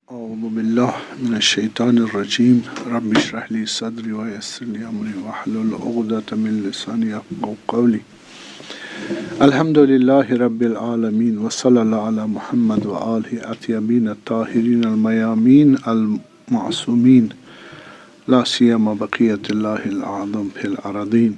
أعوذ بالله من الشيطان الرجيم رب اشرح لي صدري ويسر لي أمري واحلل عقدة من لساني يفقهوا قولي. الحمد لله رب العالمين وصلى الله على محمد وآله الطيبين الطاهرين الميامين المعصومين لا سيما بقية الله الأعظم في الأراضين.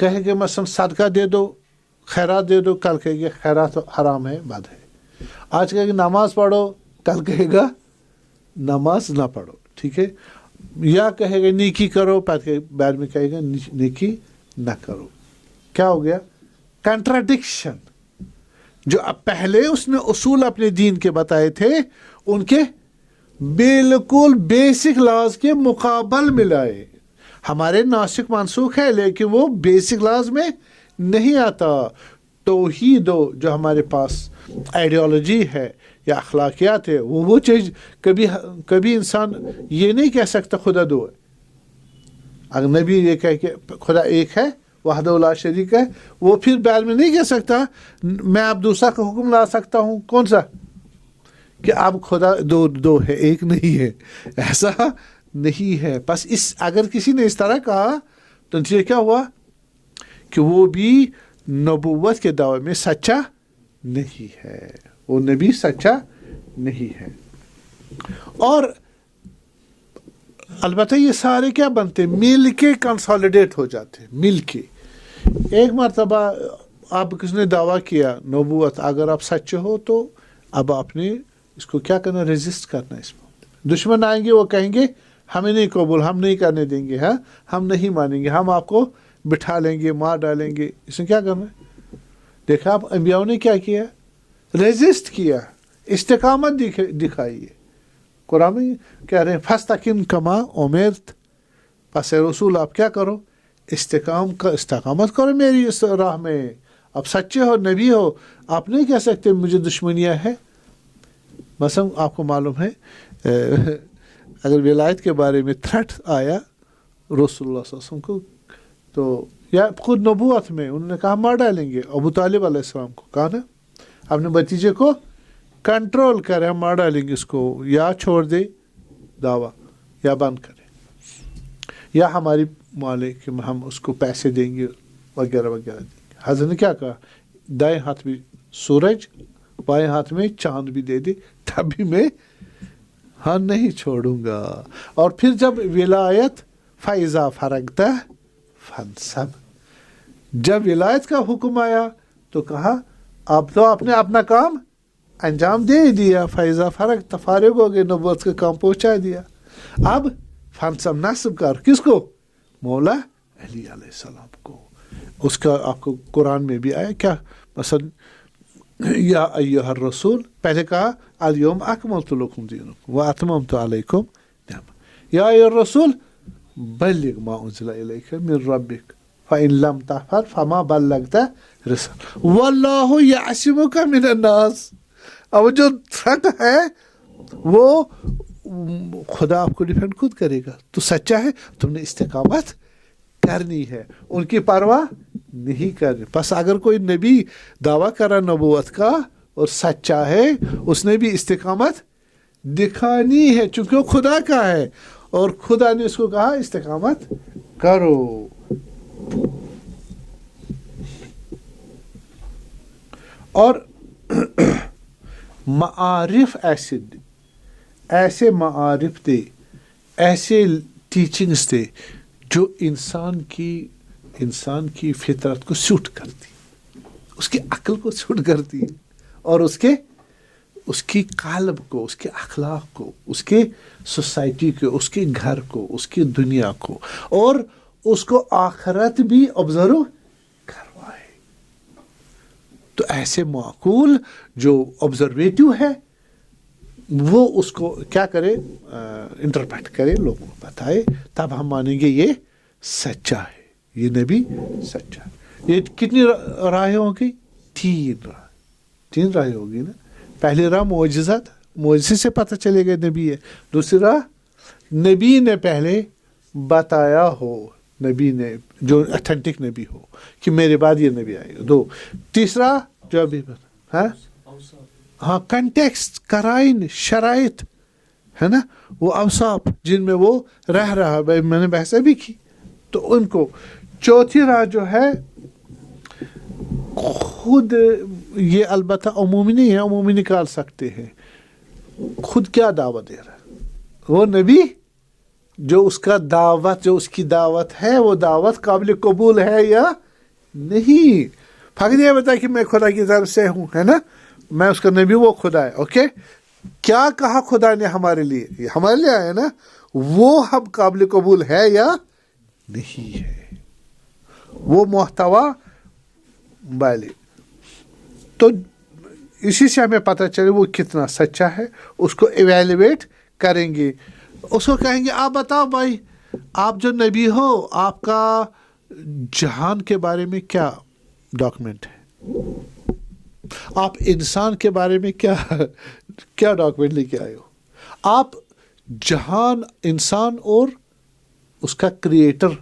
کہے گے مثلا صدقہ دے دو، خیرات دے دو، کل کہے گے خیرات حرام ہے، بد ہے. آج کہے گا نماز پڑھو، کل کہے گا نماز نہ پڑھو. ٹھیک ہے، یا کہے گا نیکی کرو، بعد میں کہے گا نیکی نہ کرو. کیا ہو گیا؟ کنٹراڈکشن. جو اب پہلے اس نے اصول اپنے دین کے بتائے تھے، ان کے بالکل بیسک لاز کے مقابل میں لائے. ہمارے ناسخ منسوخ ہے، لیکن وہ بیسک لاز میں نہیں آتا. توحید جو ہمارے پاس آئیڈیالوجی ہے یا اخلاقیات ہے، وہ چیز کبھی انسان یہ نہیں کہہ سکتا خدا دو ہے. اگر نبی یہ کہے کہ خدا ایک ہے، وحدہ لا شریک ہے، وہ پھر بعد میں نہیں کہہ سکتا میں اب دوسرا کا حکم لا سکتا ہوں. کون سا؟ کہ اب خدا دو ہے، ایک نہیں ہے. ایسا نہیں ہے. بس اگر کسی نے اس طرح کہا تو نتیجہ کیا ہوا کہ وہ بھی نبوت کے دعوے میں سچا نہیں ہے، وہ نبی سچا نہیں ہے. اور البتہ یہ سارے کیا بنتے، مل کے کنسالیڈیٹ ہو جاتے، مل کے. ایک مرتبہ اب کس نے دعویٰ کیا نبوت، اگر آپ سچے ہو تو اب آپ نے اس کو کیا کرنا، ریزسٹ کرنا. اس میں دشمن آئیں گے، وہ کہیں گے ہمیں نہیں قبول، ہم نہیں کرنے دیں گے، ہاں ہم نہیں مانیں گے، ہم آپ کو بٹھا لیں گے، مار ڈالیں گے. اس نے کیا کرنا ہے؟ دیکھا آپ انبیاء نے کیا کیا، ریزسٹ کیا، استقامت دکھائی. قرآن میں کہہ رہے ہیں فَاسْتَقِمْ كَمَا أُمِرْتَ، پس رسول آپ کیا کرو، استقامت کرو میری اس راہ میں. اب سچے ہو، نبی ہو، آپ نہیں کہہ سکتے مجھے دشمنیاں ہے. مثلا آپ کو معلوم ہے اگر ولایت کے بارے میں تھریٹ آیا رسول اللہ صلی اللہ علیہ وسلم کو، تو یا خود نبوت میں انہوں نے کہا مار ڈالیں گے. ابو طالب علیہ السلام کو کہا نا اپنے بتیجے کو کنٹرول کرے، ہم مار ڈالیں گے اس کو، یا چھوڑ دے دعویٰ یا بند کرے، یا ہماری مالک کہ ہم اس کو پیسے دیں گے وغیرہ وغیرہ دیں گے. حضرت نے کیا کہا، دائیں ہاتھ میں سورج، بائیں ہاتھ میں چاند بھی دے دے تب بھی میں ہاں نہیں چھوڑوں گا. اور پھر جب ولایت فَإِذَا فَرَغْتَ فَانْصَبْ، جب ولایت کا حکم آیا تو کہا اب تو آپ نے اپنا کام انجام دے دیا. فَإِذَا فَرَغْتَ، فارغ ہو گئے، نبوت کا کام پہنچا دیا. اب فَانْصَبْ، نصب کر، کس کو؟ مولا علی علیہ السلام کو. اس کا آپ کو قرآن میں بھی آیا کیا، مثلا یا ایھا الرسول، پہلے کہا الیوم اکملت لکم دینکم واتممت علیکم نعمتی، یا ایھا الرسول بلغ ما انزل الیک من ربک فإن لم تفعل فما بلغت رسالته واللہ یعصمک من الناس. اب جو تھرٹ ہے وہ خدا آپ کو ڈیفینڈ خود کرے گا. تو سچا ہے، تم نے استقامت کرنی ہے، ان کی پرواہ نہیں کرنی. بس اگر کوئی نبی دعویٰ کرا نبوت کا اور سچا ہے، اس نے بھی استقامت دکھانی ہے، چونکہ وہ خدا کا ہے اور خدا نے اس کو کہا استقامت کرو. اور معارف ایسے معارف تھے، ایسے ٹیچنگز تھے جو انسان کی فطرت کو سوٹ کرتی، اس کی عقل کو سوٹ کرتی، اور اس کی قلب کو، اس کے اخلاق کو، اس کے سوسائٹی کو، اس کے گھر کو، اس کی دنیا کو، اور اس کو آخرت بھی آبزرو کروائے. تو ایسے معقول جو آبزرویٹو ہے، وہ اس کو کیا کرے، انٹرپریٹ کرے، لوگوں کو بتائے، تب ہم مانیں گے یہ سچا ہے، یہ نبی سچا ہے. یہ کتنی راہیں ہوں گی؟ تین راہیں ہوگی نا. پہلی راہ معجزات، معجزے سے پتہ چلے گا نبی ہے. دوسری راہ نبی نے پہلے بتایا ہو، نبی نے جو اتھینٹک نبی ہو کہ میرے بعد یہ نبی آئے گا. 2. تیسرا جو ابھی ہاں کنٹیکسٹ، قرائن، شرائط ہے نا، وہ اوصاف جن میں وہ رہ رہا. میں نے بحث بھی کی تو ان کو. چوتھی راہ جو ہے خود، یہ البتہ عمومی نہیں ہے، عمومی نکال سکتے ہیں، خود کیا دعوت دے رہا ہے وہ نبی، جو اس کا دعوت، جو اس کی دعوت ہے، وہ دعوت قابل قبول ہے یا نہیں، فقط یہ بتا کہ میں خدا کی طرف سے ہوں، ہے نا، میں اس کا نبی، وہ خدا ہے. اوکے، کیا کہا خدا نے ہمارے لیے، یہ ہمارے لیے آیا نا، وہ ہم قابل قبول ہے یا نہیں ہے، وہ محتوا بالے. تو اسی سے ہمیں پتہ چلے وہ کتنا سچا ہے. اس کو ایویلیویٹ کریں گے، اس کو کہیں گے آپ بتاؤ بھائی، آپ جو نبی ہو، آپ کا جہان کے بارے میں کیا ڈاکومنٹ ہے، آپ انسان کے بارے میں کیا ڈاکومنٹ لے کے آئے ہو، آپ جہان، انسان اور اس کا کریٹر،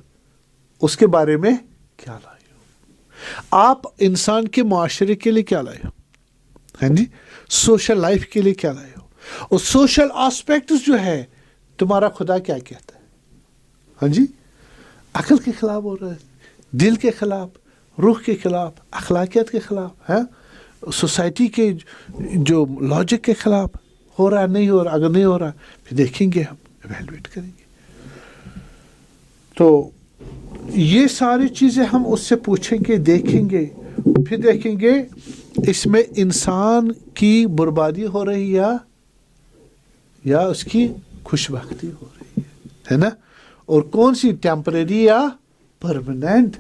اس کے بارے میں کیا لائے ہو، آپ انسان کے معاشرے کے لیے کیا لائے ہو، ہاں جی، سوشل لائف کے لیے کیا لائے ہو، اور سوشل آسپیکٹس جو ہے تمہارا خدا کیا کہتا ہے. ہاں جی، عقل کے خلاف ہو رہا ہے، دل کے خلاف، روح کے خلاف، اخلاقیات کے خلاف، ہے سوسائٹی کے جو لاجک کے خلاف ہو رہا ہے، نہیں ہو رہا. اگر نہیں ہو رہا پھر دیکھیں گے، ہم ایویلویٹ کریں گے. تو یہ ساری چیزیں ہم اس سے پوچھیں گے، دیکھیں گے، پھر دیکھیں گے اس میں انسان کی بربادی ہو رہی یا اس کی خوش بختی ہو رہی ہے نا، اور کون سی ٹیمپریری یا پرماننٹ.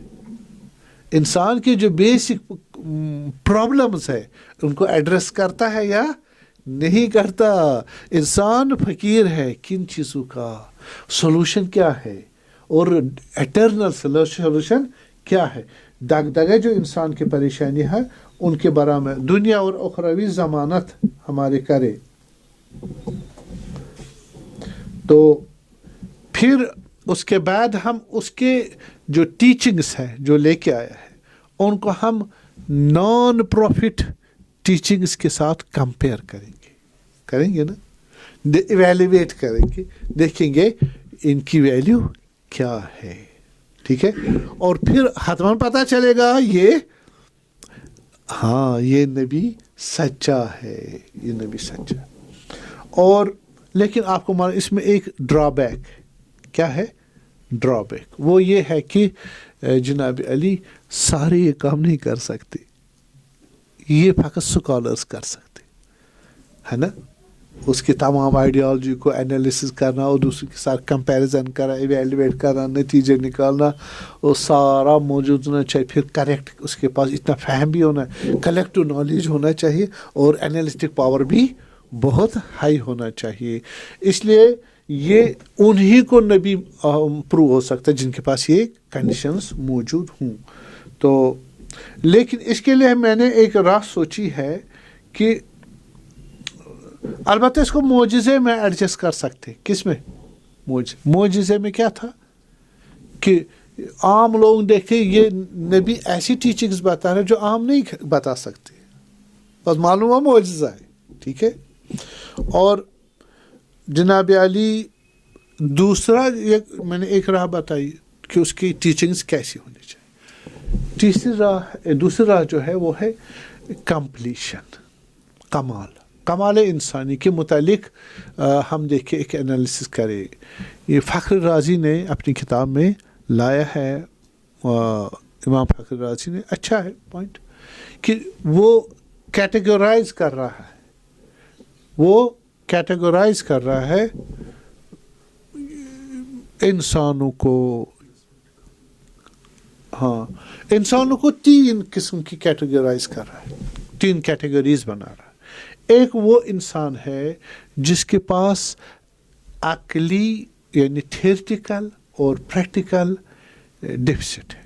انسان کے جو بیسک پرابلمز ہے ان کو ایڈریس کرتا ہے یا نہیں کرتا. انسان فقیر ہے کن چیزوں کا، سولوشن کیا ہے، اور ایٹرنل سولوشن کیا ہے. دغدغے جو انسان کی پریشانی ہے ان کے بارے میں دنیا اور اخروی ضمانت ہمارے کرے. تو پھر اس کے بعد ہم اس کے جو ٹیچنگس ہے جو لے کے آیا ہے ان کو ہم نان پروفٹ ٹیچنگس کے ساتھ کمپیئر کریں گے نا، ایویلیویٹ کریں گے، دیکھیں گے ان کی ویلیو کیا ہے. ٹھیک ہے، اور پھر حتماً پتہ چلے گا یہ نبی سچا ہے، یہ نبی سچا. اور لیکن آپ کو اس میں ایک ڈرا بیک، کیا ہے ڈرا بیک؟ وہ یہ ہے کہ جناب علی سارے یہ کام نہیں کر سکتے، یہ فقط سکالرز کر سکتے، ہے نا. اس کی تمام آئیڈیالوجی کو انالیسس کرنا اور دوسرے کے ساتھ کمپیریزن کرنا، ایویلویٹ کرنا، نتیجے نکالنا، وہ سارا موجود ہونا چاہیے. پھر کریکٹ، اس کے پاس اتنا فہم بھی ہونا ہے، کلیکٹو نالج ہونا چاہیے، اور انالسٹک پاور بھی بہت ہائی ہونا چاہیے. اس لیے یہ انہی کو نبی پروو ہو سکتا ہے جن کے پاس یہ کنڈیشنز موجود ہوں. تو لیکن اس کے لیے میں نے ایک راہ سوچی ہے کہ البتہ اس کو معجزے میں ایڈجسٹ کر سکتے. کس میں؟ معجزے میں کیا تھا کہ عام لوگ دیکھیں یہ نبی ایسی ٹیچنگز بتا رہے جو عام نہیں بتا سکتے، بس معلوم ہوا معجزہ ہے. ٹھیک ہے، اور جناب علی دوسرا میں نے ایک راہ بتائی کہ اس کی ٹیچنگز کیسی ہونی چاہیے. دوسری راہ جو ہے وہ ہے کمپلیشن، کمال انسانی کے متعلق ہم دیکھیں، ایک انالیسس کریں. یہ فخر رازی نے اپنی کتاب میں لایا ہے، امام فخر رازی نے، اچھا ہے پوائنٹ کہ وہ کیٹیگورائز کر رہا ہے انسانوں کو 3 قسم کی کیٹیگورائز کر رہا ہے، 3 کیٹیگریز بنا رہا ہے. ایک وہ انسان ہے جس کے پاس عقلی یعنی تھیورٹیکل اور پریکٹیکل ڈیفیسٹ ہے،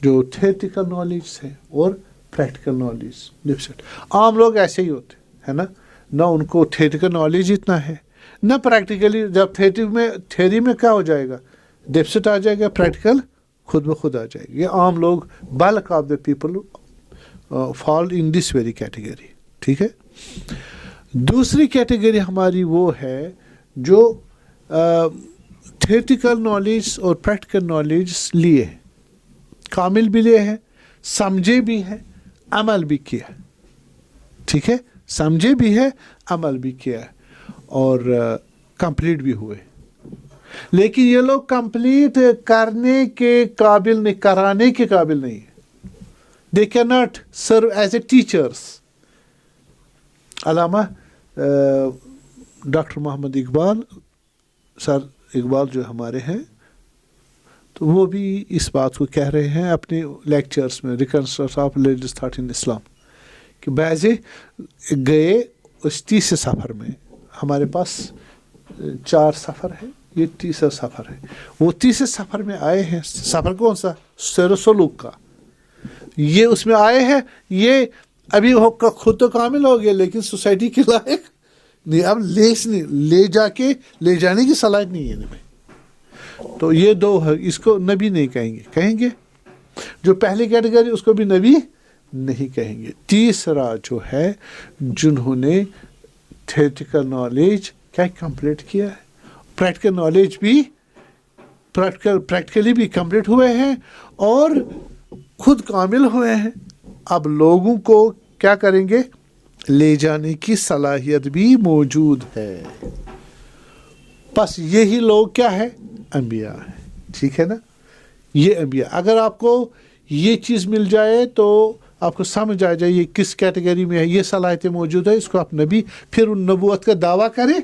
جو تھیورٹیکل نالج ہے اور پریکٹیکل نالج ڈیفیسٹ. عام لوگ ایسے ہی ہوتے ہیں نا، نہ ان کو تھیورٹیکل نالج اتنا ہے، نہ پریکٹیکلی. جب تھیوری میں کیا ہو جائے گا، ڈیفیسٹ آ جائے گا، پریکٹیکل خود بخود آ جائے گا. یہ عام لوگ، bulk of the people fall in this very category. ٹھیک ہے. دوسری کیٹیگری ہماری وہ ہے جو تھیورٹیکل نالج اور پریکٹیکل نالج لیے، کامل بھی لیے ہیں، سمجھے بھی ہیں، عمل بھی کیا. ٹھیک ہے، سمجھے بھی ہے، عمل بھی کیا، اور کمپلیٹ بھی ہوئے. لیکن یہ لوگ کمپلیٹ کرنے کے قابل نہیں, کرانے کے قابل نہیں ہیں. They cannot serve as a teachers. Allama doctor محمد اقبال سر اقبال جو ہمارے ہیں, تو وہ بھی اس بات کو کہہ رہے ہیں اپنے لیکچرز میں, reconstruction of religious thought in Islam, کہ بعضے گئے اس تیسرے سفر میں. ہمارے پاس 4 سفر ہے, یہ تیسرا سفر ہے. وہ تیسرے سفر میں آئے ہیں. سفر کون سا؟ سیر و سلوک کا. یہ اس میں آئے ہیں. یہ ابھی خود تو کامل ہو گیا لیکن سوسائٹی کے لائق نہیں. اب لے جانے کی صلاحیت نہیں ہے انہیں. تو یہ 2 ہے. اس کو نبی نہیں کہیں گے. جو پہلی کیٹیگری اس کو بھی نبی نہیں کہیں گے. تیسرا جو ہے جنہوں نے تھیوریٹیکل نالج کیا کمپلیٹ کیا ہے, پریکٹیکل نالج بھی پریکٹیکلی بھی کمپلیٹ ہوئے ہیں اور خود کامل ہوئے ہیں. اب لوگوں کو کیا کریں گے, لے جانے کی صلاحیت بھی موجود ہے. بس یہی لوگ کیا ہے, انبیاء ہیں. ٹھیک ہے نا, یہ انبیاء. اگر آپ کو یہ چیز مل جائے تو آپ کو سمجھ آ جائے یہ کس کیٹیگری میں ہے, یہ صلاحیتیں موجود ہے, اس کو آپ نبی, پھر ان نبوت کا دعویٰ کریں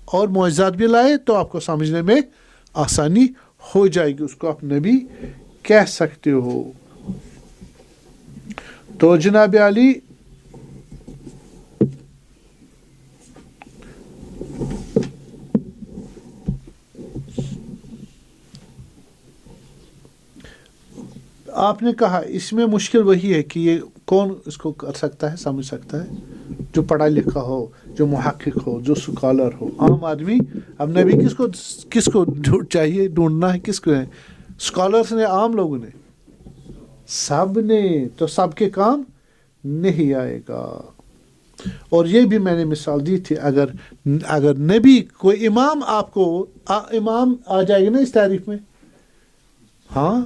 اور معجزات بھی لائے تو آپ کو سمجھنے میں آسانی ہو جائے گی. اس کو آپ نبی کہہ سکتے ہو. تو جناب علی آپ نے کہا اس میں مشکل وہی ہے کہ یہ کون اس کو کر سکتا ہے, سمجھ سکتا ہے, جو پڑھا لکھا ہو, جو محقق ہو, جو سکالر ہو. عام آدمی اب نبی کس کو چاہیے, ڈھونڈنا ہے کس کو ہے؟ سکالرس نے, عام لوگوں نے, سب نے. تو سب کے کام نہیں آئے گا. اور یہ بھی میں نے مثال دی تھی, اگر نبی کوئی امام, آپ کو امام آ جائے گا نا اس تعریف میں, ہاں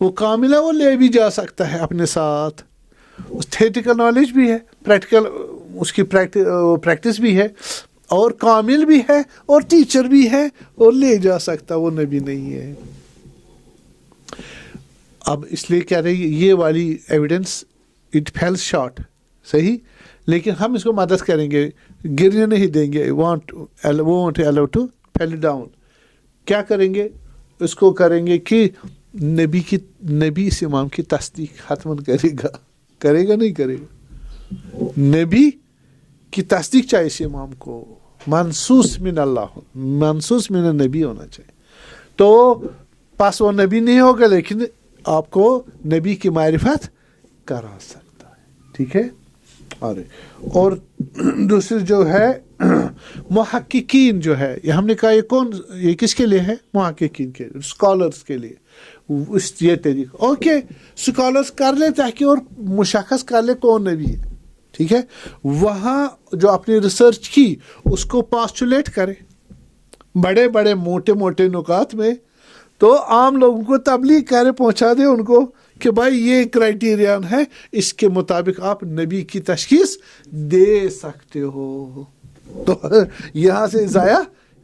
وہ کامل ہے, وہ لے بھی جا سکتا ہے اپنے ساتھ. اس تھیوریٹیکل نالج بھی ہے, پریکٹیکل اس کی پریکٹس بھی ہے, اور کامل بھی ہے, اور ٹیچر بھی ہے, اور لے جا سکتا. وہ نبی نہیں ہے. اب اس لیے کہہ رہے یہ والی ایویڈنس اٹ فیلز شارٹ, صحیح, لیکن ہم اس کو مدد کریں گے, گرنے نہیں دیں گے. Won't allow to fall down. کیا کریں گے, اس کو کریں گے کہ نبی اس امام کی تصدیق حتماً کرے گا نہیں کرے گا. نبی کی تصدیق چاہیے اس امام کو, منصوص من اللہ, منصوص من النبی ہونا چاہیے. تو پاس وہ نبی نہیں ہوگا لیکن آپ کو نبی کی معرفت کرا سکتا ہے. ٹھیک ہے. اور دوسری جو ہے محققین جو ہے, یہ ہم نے کہا یہ کس کے لیے ہے, محققین کے, اسکالرس کے لیے. اس یہ طریقہ اوکے, اسکالرس کر لے تاکہ اور مشخص کر لے کون نبی ہے. ٹھیک ہے. وہاں جو اپنی ریسرچ کی اس کو پاسچولیٹ کرے بڑے بڑے موٹے نکات میں, تو عام لوگوں کو تبلیغ کرے, پہنچا دے ان کو کہ بھائی یہ کرائٹیرین ہے, اس کے مطابق آپ نبی کی تشخیص دے سکتے ہو. تو یہاں سے ضائع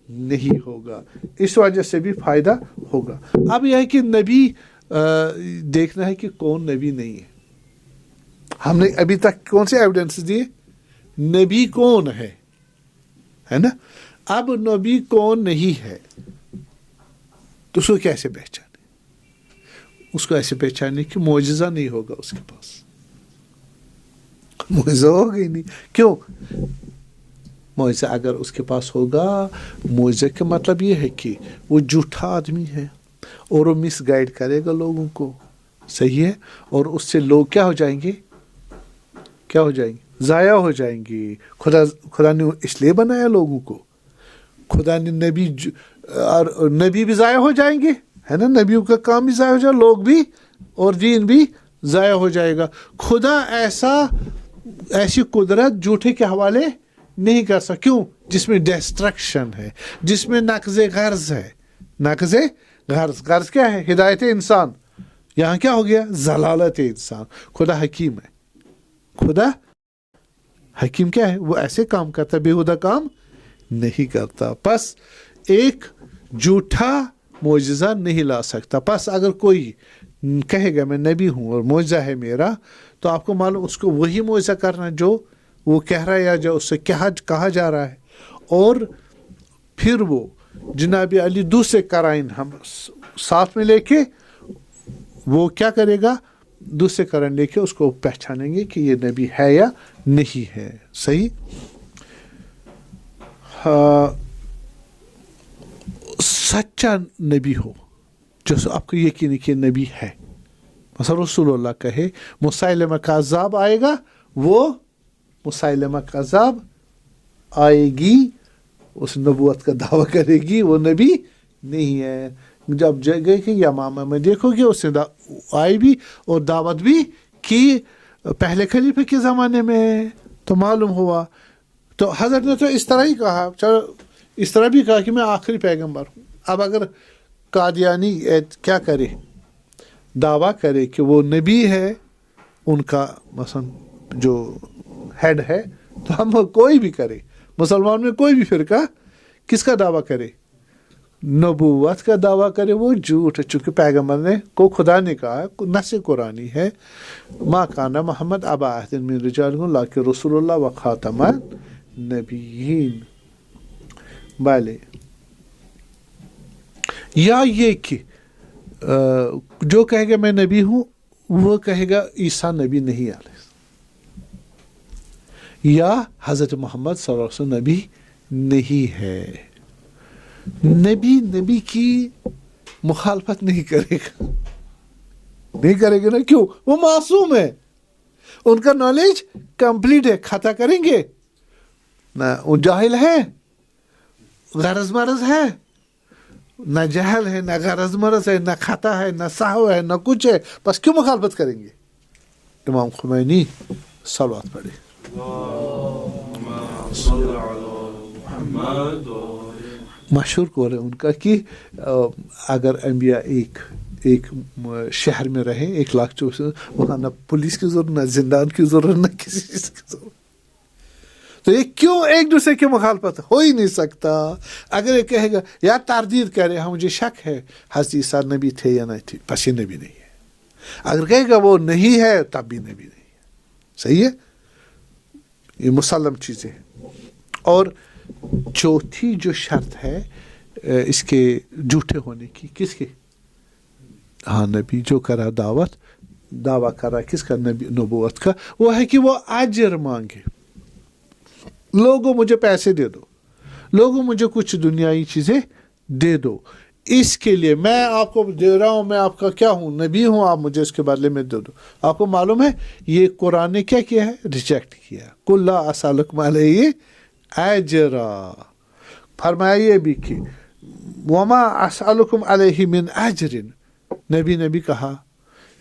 نہیں ہوگا, اس وجہ سے بھی فائدہ ہوگا. اب یہ ہے کہ نبی دیکھنا ہے کہ کون نبی نہیں ہے. ہم نے ابھی تک کون سے ایویڈنس دیے, نبی کون ہے نا. اب نبی کون نہیں ہے تو اس کو کیسے پہچانے, اس کو ایسے پہچانے کہ معجزہ نہیں ہوگا اس کے پاس. معجزہ ہوگا ہی نہیں. کیوں؟ معجزہ اگر اس کے پاس ہوگا, معجزہ کا مطلب یہ ہے کہ وہ جھوٹا آدمی ہے اور وہ مس گائیڈ کرے گا لوگوں کو, صحیح ہے, اور اس سے لوگ کیا ہو جائیں گے, ضائع ہو جائیں گے. خدا نے اس لیے بنایا لوگوں کو, خدا نے نبی بھی ضائع ہو جائیں گے, ہے نا, نبیوں کا کام بھی ضائع ہو جائے, لوگ بھی اور دین بھی ضائع ہو جائے گا. خدا ایسی قدرت جھوٹے کے حوالے نہیں کر سکتا. کیوں؟ جس میں ڈسٹرکشن ہے, جس میں نقض غرض ہے. نقض غرض کیا ہے؟ ہدایت انسان. یہاں کیا ہو گیا؟ ضلالت انسان. خدا حکیم ہے. خدا حکیم کیا ہے؟ وہ ایسے کام کرتا ہے, بےہودہ کام نہیں کرتا. بس ایک جھوٹا معجزہ نہیں لا سکتا. پس اگر کوئی کہے گا میں نبی ہوں اور معجزہ ہے میرا, تو آپ کو معلوم اس کو وہی معجزہ کرنا جو وہ کہہ رہا ہے یا جو اس سے کہا جا رہا ہے. اور پھر وہ جناب علی دوسرے قرائن ہم ساتھ میں لے کے وہ کیا کرے گا, دوسرے قرائن لے کے اس کو پہچانیں گے کہ یہ نبی ہے یا نہیں ہے. صحیح. سچا نبی ہو جو آپ کو یقین ہے کہ نبی ہے. مثلا رسول اللہ کہے مسیلمہ کذاب آئے گا, وہ مسیلمہ کذاب آئے گی, اس نبوت کا دعویٰ کرے گی, وہ نبی نہیں ہے. جب جگہ کہ یمامہ میں دیکھو گے اس نے آئی بھی اور دعوت بھی کی پہلے خلیفہ کے زمانے میں, تو معلوم ہوا. تو حضرت نے تو اس طرح ہی کہا, اس طرح بھی کہا کہ میں آخری پیغمبر ہوں. اب اگر قادیانی کیا کرے, دعویٰ کرے کہ وہ نبی ہے, ان کا مثلا جو ہیڈ ہے, تو ہم کوئی بھی کرے, مسلمان میں کوئی بھی فرقہ کس کا دعویٰ کرے, نبوت کا دعویٰ کرے, وہ جھوٹ ہے. چونکہ پیغمبر نے کو خدا نے کہا, نص قرآنی ہے, ما کان محمد ابا احد من رجالکم لیکن رسول اللہ و خاتم النبیین. بھلے یا یہ کہ جو کہے گا میں نبی ہوں وہ کہے گا عیسیٰ نبی نہیں علیہ, یا حضرت محمد صلی اللہ علیہ وسلم نبی نہیں ہے. نبی کی مخالفت نہیں کرے گا نا. کیوں؟ وہ معصوم ہے, ان کا نالج کمپلیٹ ہے. خطا کریں گے نہ, وہ جاہل ہے, غرض مرض ہے, نہ جہل ہے, نہ غرض مرض ہے, نہ خطا ہے, نہ سہو ہے, نہ کچھ ہے. بس کیوں مخالفت کریں گے؟ امام خمینی صلوات پڑھے. مشہور قول ہے ان کا کہ اگر انبیاء ایک شہر میں رہیں 1,24,000, وہاں نہ پولیس کی ضرورت, نہ زندان کی ضرورت, نہ کسی چیز کی ضرورت. تو یہ کیوں ایک دوسرے کی مخالفت ہو ہی نہیں سکتا. اگر یہ کہے گا یا تردید کرے, ہاں مجھے شک ہے حضرت عیسیٰ نبی تھے یا نہیں تھے, پس یہ نبی نہیں ہے. اگر کہے گا وہ نہیں ہے, تب بھی نبی نہیں ہے. صحیح ہے, یہ مسلم چیزیں ہیں. اور چوتھی جو شرط ہے اس کے جھوٹے ہونے کی, کس کے؟ ہاں نبی جو کرا دعویٰ کرا کس کا؟ نبوت کا. وہ ہے کہ وہ اجر مانگے, لوگوں مجھے پیسے دے دو, لوگوں مجھے کچھ دنیائی چیزیں دے دو, اس کے لیے میں آپ کو دے رہا ہوں, میں آپ کا کیا ہوں, نبی ہوں, آپ مجھے اس کے بدلے میں دے دو. آپ کو معلوم ہے یہ قرآن نے کیا کیا ہے؟ ریجیکٹ کیا. قل لا اسألکم علیہ اجرا. فرمایا یہ بھی کہ وما اسألکم علیہ من اجر, نبی کہا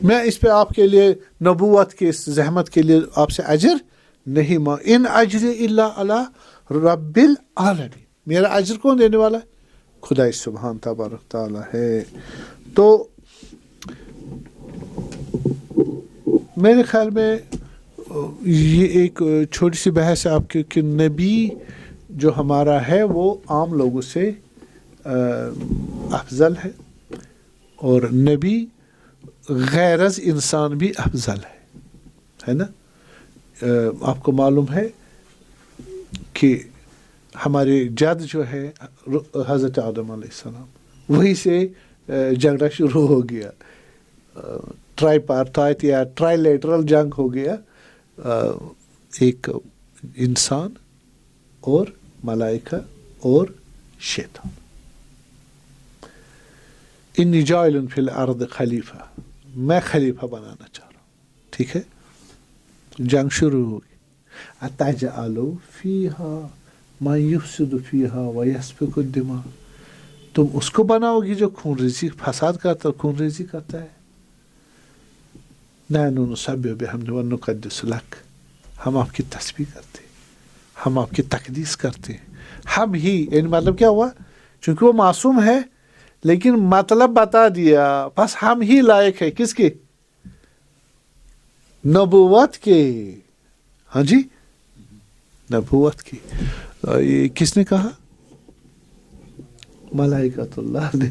میں اس پہ آپ کے لیے نبوت کے اس زحمت کے لیے آپ سے اجر نہیں مانگ, ان اجر الا علی رب العالمین. میرا اجر کون دینے والا ہے؟ خدا سبحان تبارک تعالی ہے. تو میرے خیال میں یہ ایک چھوٹی سی بحث ہے آپ کی کہ نبی جو ہمارا ہے وہ عام لوگوں سے افضل ہے اور نبی غیرز انسان بھی افضل ہے نا. آپ کو معلوم ہے کہ ہمارے جد جو ہے حضرت آدم علیہ السلام, وہی سے جھگڑا شروع ہو گیا, ٹرائی پارٹائٹ یا ٹرائی لیٹرل جنگ ہو گیا, ایک انسان اور ملائکہ اور شیطان. انی جاعل فی الارض خلیفہ, میں خلیفہ بنانا چاہ رہا ہوں. ٹھیک ہے, جنگ شروع ہوگی. اتجعل فیہا ما یفسد فیہا ویسفک الدماء, تم اس کو بناؤ گی جو خون ریزی فساد کرتا, خون ریزی کرتا ہے. نحن نسبح بحمدک ونقدس لک, ہم آپ کی تسبیح کرتے, ہم آپ کی تقدیس کرتے ہیں. ہم ہی, یعنی مطلب کیا ہوا, چونکہ وہ معصوم ہے لیکن مطلب بتا دیا, بس ہم ہی لائق ہے کس کے؟ نبوت کے. ہاں جی, نبوت کی. یہ کس نے کہا؟ ملائکۃ اللہ نے.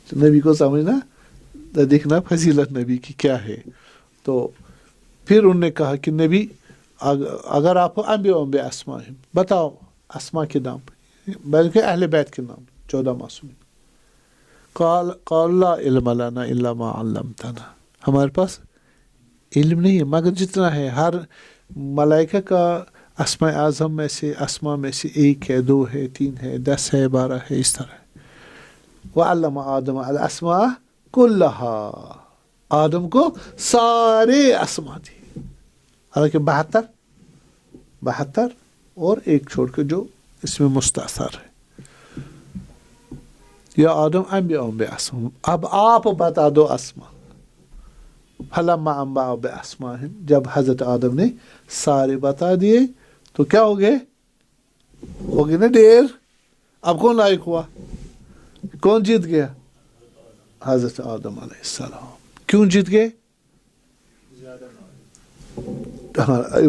نبی کو سمجھنا، دیکھنا فضیلت نبی کی کیا ہے. تو پھر انہوں نے کہا کہ نبی اگر آپ انبیاء اسماء بتاؤ اسماء کے نام، بلکہ اہل بیت کے نام 14 معصومین. قال لا علم لنا الا ما علمتنا، ہمارے پاس علم نہیں ہے مگر جتنا ہے. ہر ملائکہ کا اسماء اعظم میں سے اسماء میں سے 1 ہے، 2 ہے، 3 ہے، 10 ہے، 12 ہے، اس طرح. وعلم آدم الاسماء کلہا، آدم کو سارے اسماء دی، حالانکہ 72 اور 1 چھوڑ کے جو اس میں مستاثر ہے. یا آدم انبیاء باسماء، اب آپ بتا دو اسماء. فلما انبأ باسمائہم، جب حضرت آدم نے سارے بتا دیے تو کیا ہو گئے؟ ہو گئے نا ڈیر. اب کون لائق ہوا؟ کون جیت گیا؟ حضرت آدم علیہ السلام. کیوں جیت گئے؟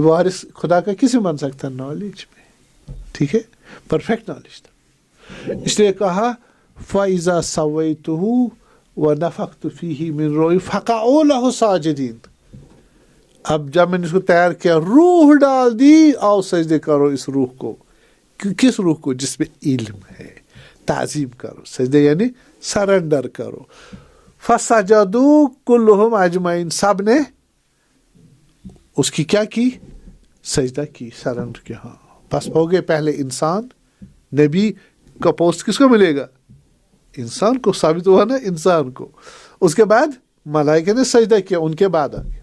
وارث خدا کا کسے بن سکتا ہے؟ نالج میں. ٹھیک ہے، پرفیکٹ نالج تھا. اس لیے کہا فَإِذَا سَوَّيْتُهُ وَنَفَخْتُ فِيهِ مِنْ رُوحِي فَقَعُوا لَهُ سَاجِدِينَ. اب جب میں نے اس کو تیار کیا، روح ڈال دی، آؤ سجدے کرو اس روح کو. کس روح کو؟ جس میں علم ہے. تعظیم کرو، سجدے یعنی سرنڈر کرو. فَسَجَدُوا كُلُّهُمْ أَجْمَعِينَ، سب نے اس کی کیا کی؟ سجدہ کی، سرنڈر کیا. ہاں بس ہو گئے. پہلے انسان، نبی کا پوسٹ کس کو ملے گا؟ انسان کو. ثابت ہوا نا انسان کو. اس کے بعد ملائکہ نے سجدہ کیا، ان کے بعد آگے.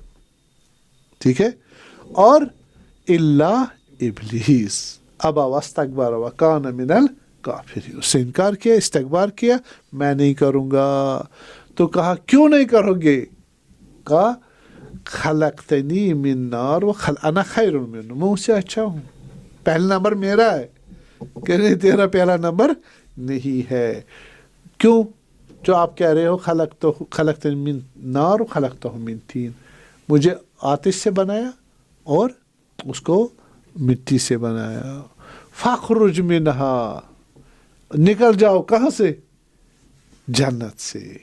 ٹھیک ہے. اور اللہ ابلیس ابا واستکبر وکان من الکافرین، اس سے انکار کیا، استکبار کیا، میں نہیں کروں گا. تو کہا کیوں نہیں کرو گے؟ کہا خلقتنی من نار انا خیر منہ، میں اس سے اچھا ہوں. پہلا نمبر میرا ہے، کہ نہیں تیرا پہلا نمبر نہیں ہے. کیوں؟ جو آپ کہہ رہے ہو خلقتنی من نار خلقتہ من طین، مجھے آتش سے بنایا اور اس کو مٹی سے بنایا. فاخرج منہا، نکل جاؤ کہاں سے؟ جنت سے.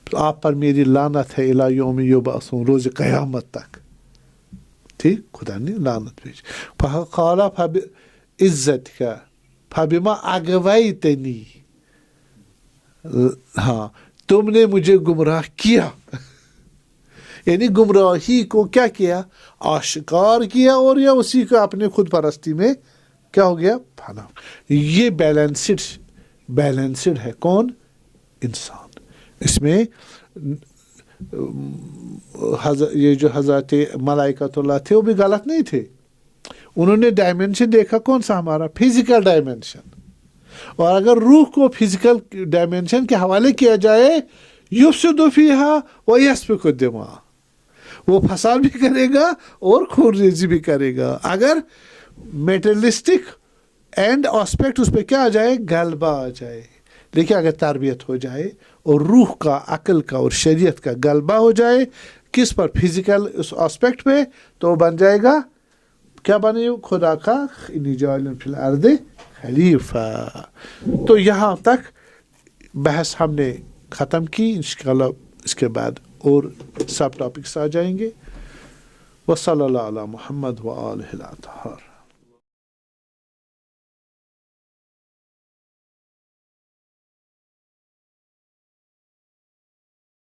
تو آپ پر میری لعنت ہے الی یوم یبعثون، روز قیامت تک. ٹھیک، خدا نے لعنت بھیجی. فقال عزت کا فبما اغویتنی، ہاں تم نے مجھے گمراہ کیا. یعنی گمراہی کو کیا کیا؟ آشکار کیا، اور یا اسی کو اپنے خود پرستی میں کیا ہو گیا؟ پھانا. یہ بیلنسڈ ہے. کون؟ انسان. اس میں یہ جو حضرت ملائکۃ اللہ تھے وہ بھی غلط نہیں تھے. انہوں نے ڈائمینشن دیکھا کون سا؟ ہمارا فزیکل ڈائمینشن. اور اگر روح کو فزیکل ڈائمینشن کے حوالے کیا جائے، یفسد فیہا ویسفک الدماء، وہ فساد بھی کرے گا اور خون ریزی بھی کرے گا. اگر میٹرلسٹک اینڈ آسپیکٹ اس پہ کیا آ جائے؟ غلبہ آ جائے. لیکن اگر تربیت ہو جائے اور روح کا، عقل کا اور شریعت کا غلبہ ہو جائے کس پر؟ فزیکل اس آسپیکٹ پہ، تو وہ بن جائے گا کیا؟ بنے خدا کا انی جاعل فی الارض خلیفہ. تو یہاں تک بحث ہم نے ختم کی. انشاءاللہ اس کے بعد اور سب ٹاپکس آ جائیں گے. وصلی اللہ علی محمد وآلہ الاطہار.